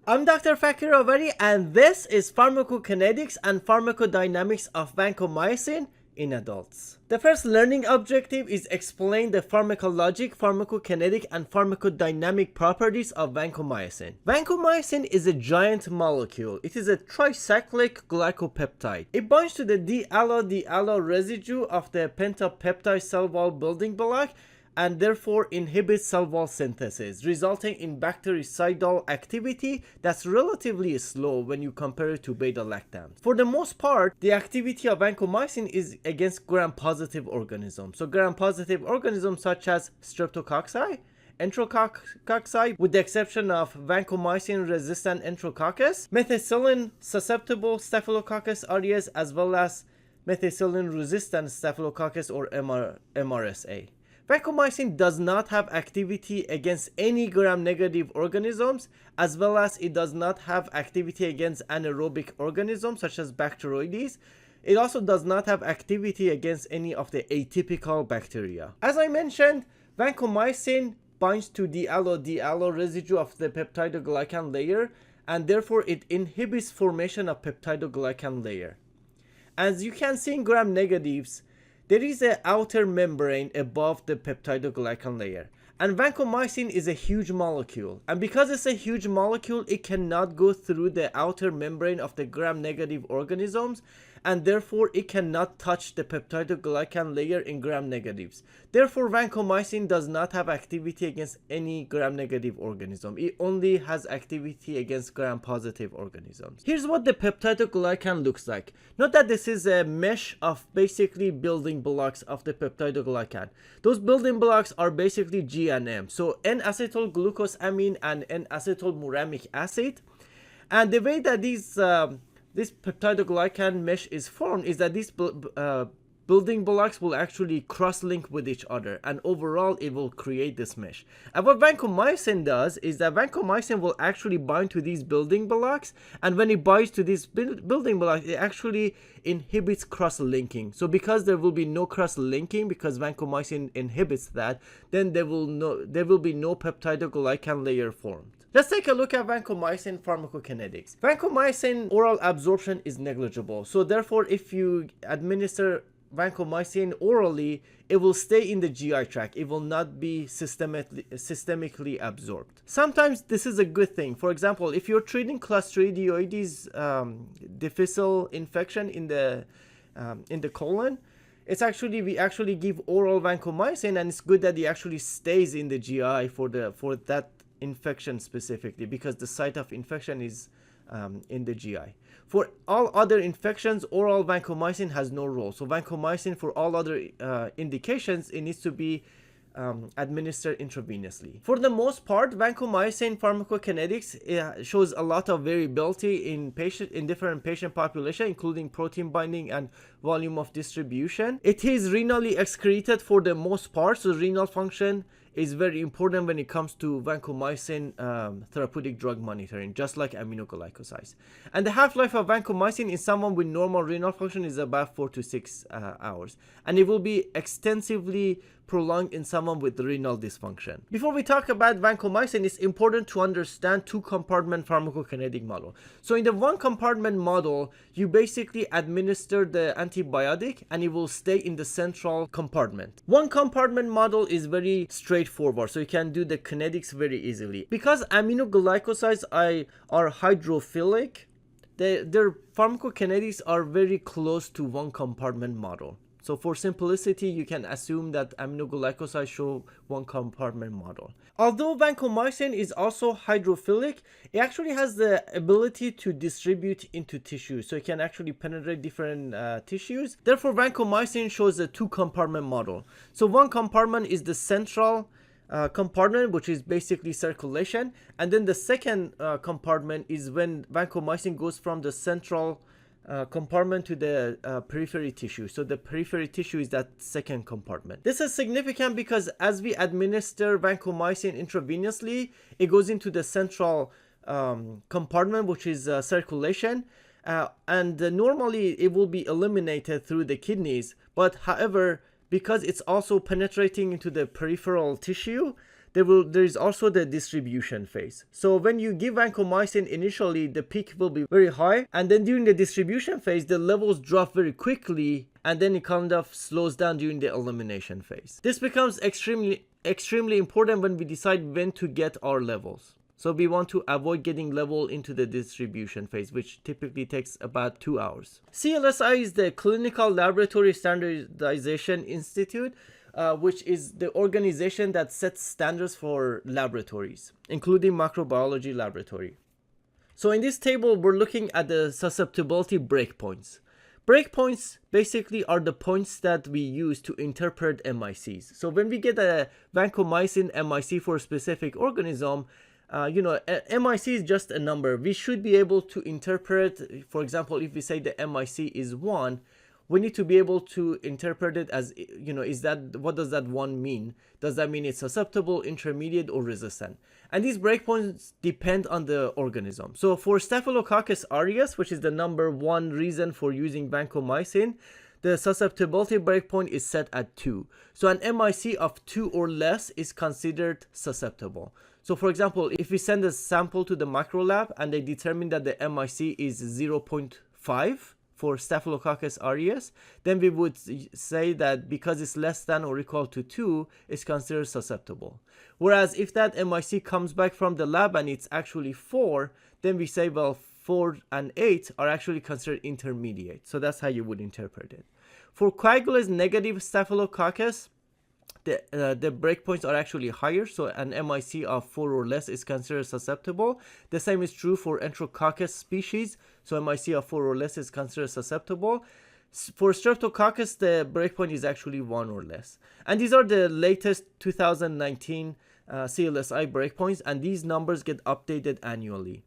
I'm Dr. Fakir Ovari, and this is Pharmacokinetics and Pharmacodynamics of Vancomycin in adults. The first learning objective is explain the pharmacologic, pharmacokinetic, and pharmacodynamic properties of vancomycin. Vancomycin is a giant molecule. It is a tricyclic glycopeptide. It binds to the D-allo residue of the pentapeptide cell wall building block and therefore inhibits cell wall synthesis, resulting in bactericidal activity that's relatively slow when you compare it to beta-lactams. For the most part, the activity of vancomycin is against gram-positive organisms. So gram-positive organisms such as streptococci, enterococci, with the exception of vancomycin-resistant enterococcus, methicillin-susceptible staphylococcus aureus, as well as methicillin-resistant staphylococcus or MRSA. Vancomycin does not have activity against any gram-negative organisms, as well as it does not have activity against anaerobic organisms such as Bacteroides. It also does not have activity against any of the atypical bacteria. As I mentioned, vancomycin binds to the D-allo residue of the peptidoglycan layer, and therefore it inhibits formation of peptidoglycan layer. As you can see in gram-negatives, there is an outer membrane above the peptidoglycan layer, and vancomycin is a huge molecule, and because it's a huge molecule, it cannot go through the outer membrane of the gram-negative organisms, and therefore it cannot touch the peptidoglycan layer in gram-negatives. Therefore, vancomycin does not have activity against any gram-negative organism. It only has activity against gram-positive organisms. Here's what the peptidoglycan looks like. Note that this is a mesh of basically building blocks of the peptidoglycan. Those building blocks are basically G and M. So N-acetylglucosamine and N-acetylmuramic acid. And the way that this peptidoglycan mesh is formed is that these building blocks will actually cross-link with each other, and overall it will create this mesh. And what vancomycin does is that vancomycin will actually bind to these building blocks, and when it binds to these building blocks, it actually inhibits cross-linking. So because there will be no cross-linking, because vancomycin inhibits that, then there will be no peptidoglycan layer formed. Let's take a look at vancomycin pharmacokinetics. Vancomycin oral absorption is negligible. So therefore, if you administer vancomycin orally, it will stay in the GI tract. It will not be systemically absorbed. Sometimes this is a good thing. For example, if you're treating Clostridioides difficile infection in the colon, we actually give oral vancomycin, and it's good that it actually stays in the GI for that infection specifically, because the site of infection is in the GI. For all other infections, oral vancomycin has no role. So vancomycin, for all other indications, it needs to be administered intravenously. For the most part, vancomycin pharmacokinetics shows a lot of variability in different patient population, including protein binding and volume of distribution. It is renally excreted for the most part, so renal function is very important when it comes to vancomycin therapeutic drug monitoring, just like aminoglycosides. And the half-life of vancomycin in someone with normal renal function is about 4 to 6 hours, and it will be extensively prolonged in someone with renal dysfunction. Before we talk about vancomycin, it's important to understand two-compartment pharmacokinetic model. So in the one-compartment model, you basically administer the antibiotic and it will stay in the central compartment. One-compartment model is very straightforward, so you can do the kinetics very easily. Because aminoglycosides are hydrophilic, their pharmacokinetics are very close to one-compartment model. So for simplicity, you can assume that aminoglycosides show one compartment model. Although vancomycin is also hydrophilic, it actually has the ability to distribute into tissues. So it can actually penetrate different tissues. Therefore, vancomycin shows a two-compartment model. So one compartment is the central compartment, which is basically circulation. And then the second compartment is when vancomycin goes from the central compartment to the periphery tissue. So the periphery tissue is that second compartment. This is significant because as we administer vancomycin intravenously, it goes into the central compartment, which is circulation, and normally it will be eliminated through the kidneys. But however, because it's also penetrating into the peripheral tissue, there is also the distribution phase. So when you give vancomycin initially, the peak will be very high, and then during the distribution phase, the levels drop very quickly, and then it kind of slows down during the elimination phase. This becomes extremely important when we decide when to get our levels. So we want to avoid getting level into the distribution phase, which typically takes about 2 hours. CLSI is the Clinical Laboratory Standardization Institute, which is the organization that sets standards for laboratories, including microbiology laboratory. So in this table, we're looking at the susceptibility breakpoints. Breakpoints basically are the points that we use to interpret MICs. So when we get a vancomycin MIC for a specific organism, MIC is just a number. We should be able to interpret, for example, if we say the MIC is 1, we need to be able to interpret it as, what does that 1 mean? Does that mean it's susceptible, intermediate, or resistant? And these breakpoints depend on the organism. So for Staphylococcus aureus, which is the number 1 reason for using vancomycin, the susceptibility breakpoint is set at 2. So an MIC of 2 or less is considered susceptible. So for example, if we send a sample to the micro lab and they determine that the MIC is 0.5 for Staphylococcus aureus, then we would say that because it's less than or equal to 2, it's considered susceptible. Whereas if that MIC comes back from the lab and it's actually 4, then we say, well, 4 and 8 are actually considered intermediate. So that's how you would interpret it. For coagulase negative Staphylococcus, the breakpoints are actually higher, so an MIC of 4 or less is considered susceptible. The same is true for Enterococcus species, so MIC of 4 or less is considered susceptible. For Streptococcus, the breakpoint is actually 1 or less. And these are the latest 2019 CLSI breakpoints, and these numbers get updated annually.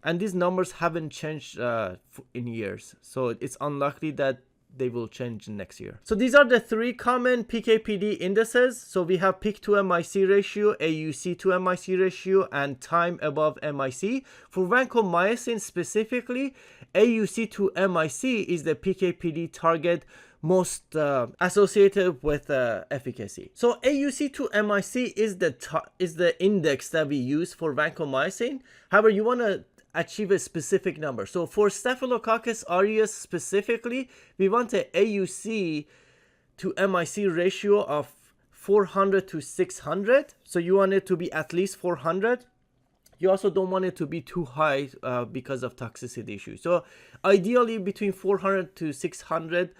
And these numbers haven't changed in years, so it's unlikely that they will change next year. So these are the 3 common PK/PD indices. So we have peak to MIC ratio, AUC to MIC ratio, and time above MIC. For vancomycin specifically, AUC to MIC is the PK/PD target most associated with efficacy. So AUC to MIC is the index that we use for vancomycin. However, you want to achieve a specific number. So for Staphylococcus aureus specifically, we want a AUC to MIC ratio of 400 to 600. So you want it to be at least 400. You also don't want it to be too high because of toxicity issues. So ideally between 400 to 600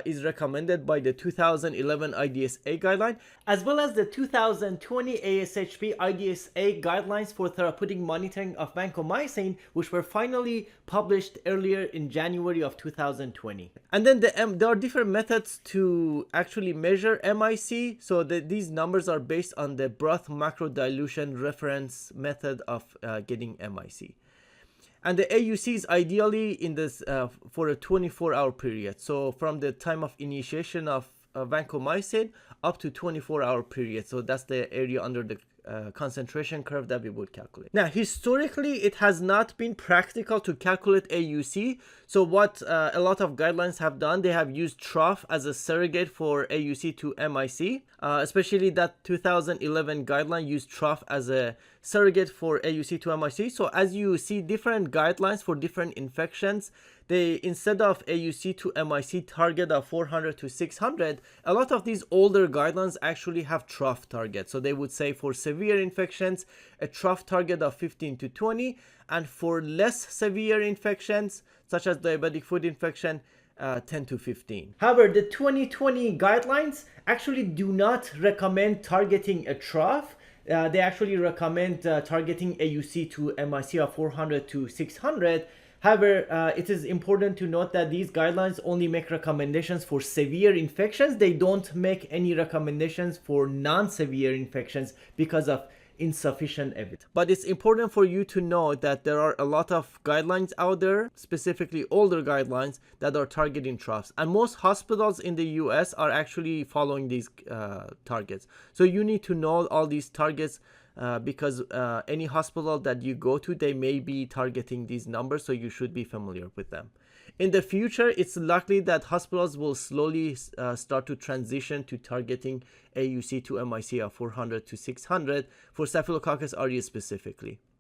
is recommended by the 2011 IDSA guideline, as well as the 2020 ASHP IDSA guidelines for therapeutic monitoring of vancomycin, which were finally published earlier in January of 2020. And then there are different methods to actually measure MIC. So these numbers are based on the broth macro dilution reference method of getting MIC. And the AUC is ideally in this for a 24-hour period. So from the time of initiation of vancomycin up to 24-hour period. So that's the area under the concentration curve that we would calculate. Now, historically, it has not been practical to calculate AUC. So what a lot of guidelines have done, they have used trough as a surrogate for AUC to MIC. Especially that 2011 guideline used trough as a surrogate for AUC to MIC. So as you see different guidelines for different infections, they, instead of AUC to MIC target of 400 to 600, a lot of these older guidelines actually have trough targets. So they would say for severe infections, a trough target of 15 to 20, and for less severe infections, such as diabetic foot infection, 10 to 15. However, the 2020 guidelines actually do not recommend targeting a trough. They actually recommend targeting AUC to MIC of 400 to 600. However, it is important to note that these guidelines only make recommendations for severe infections. They don't make any recommendations for non-severe infections because of insufficient evidence. But it's important for you to know that there are a lot of guidelines out there, specifically older guidelines, that are targeting troughs. And most hospitals in the US are actually following these targets. So you need to know all these targets because any hospital that you go to, they may be targeting these numbers, so you should be familiar with them. In the future, it's likely that hospitals will slowly start to transition to targeting AUC to MIC of 400 to 600 for Staphylococcus aureus specifically.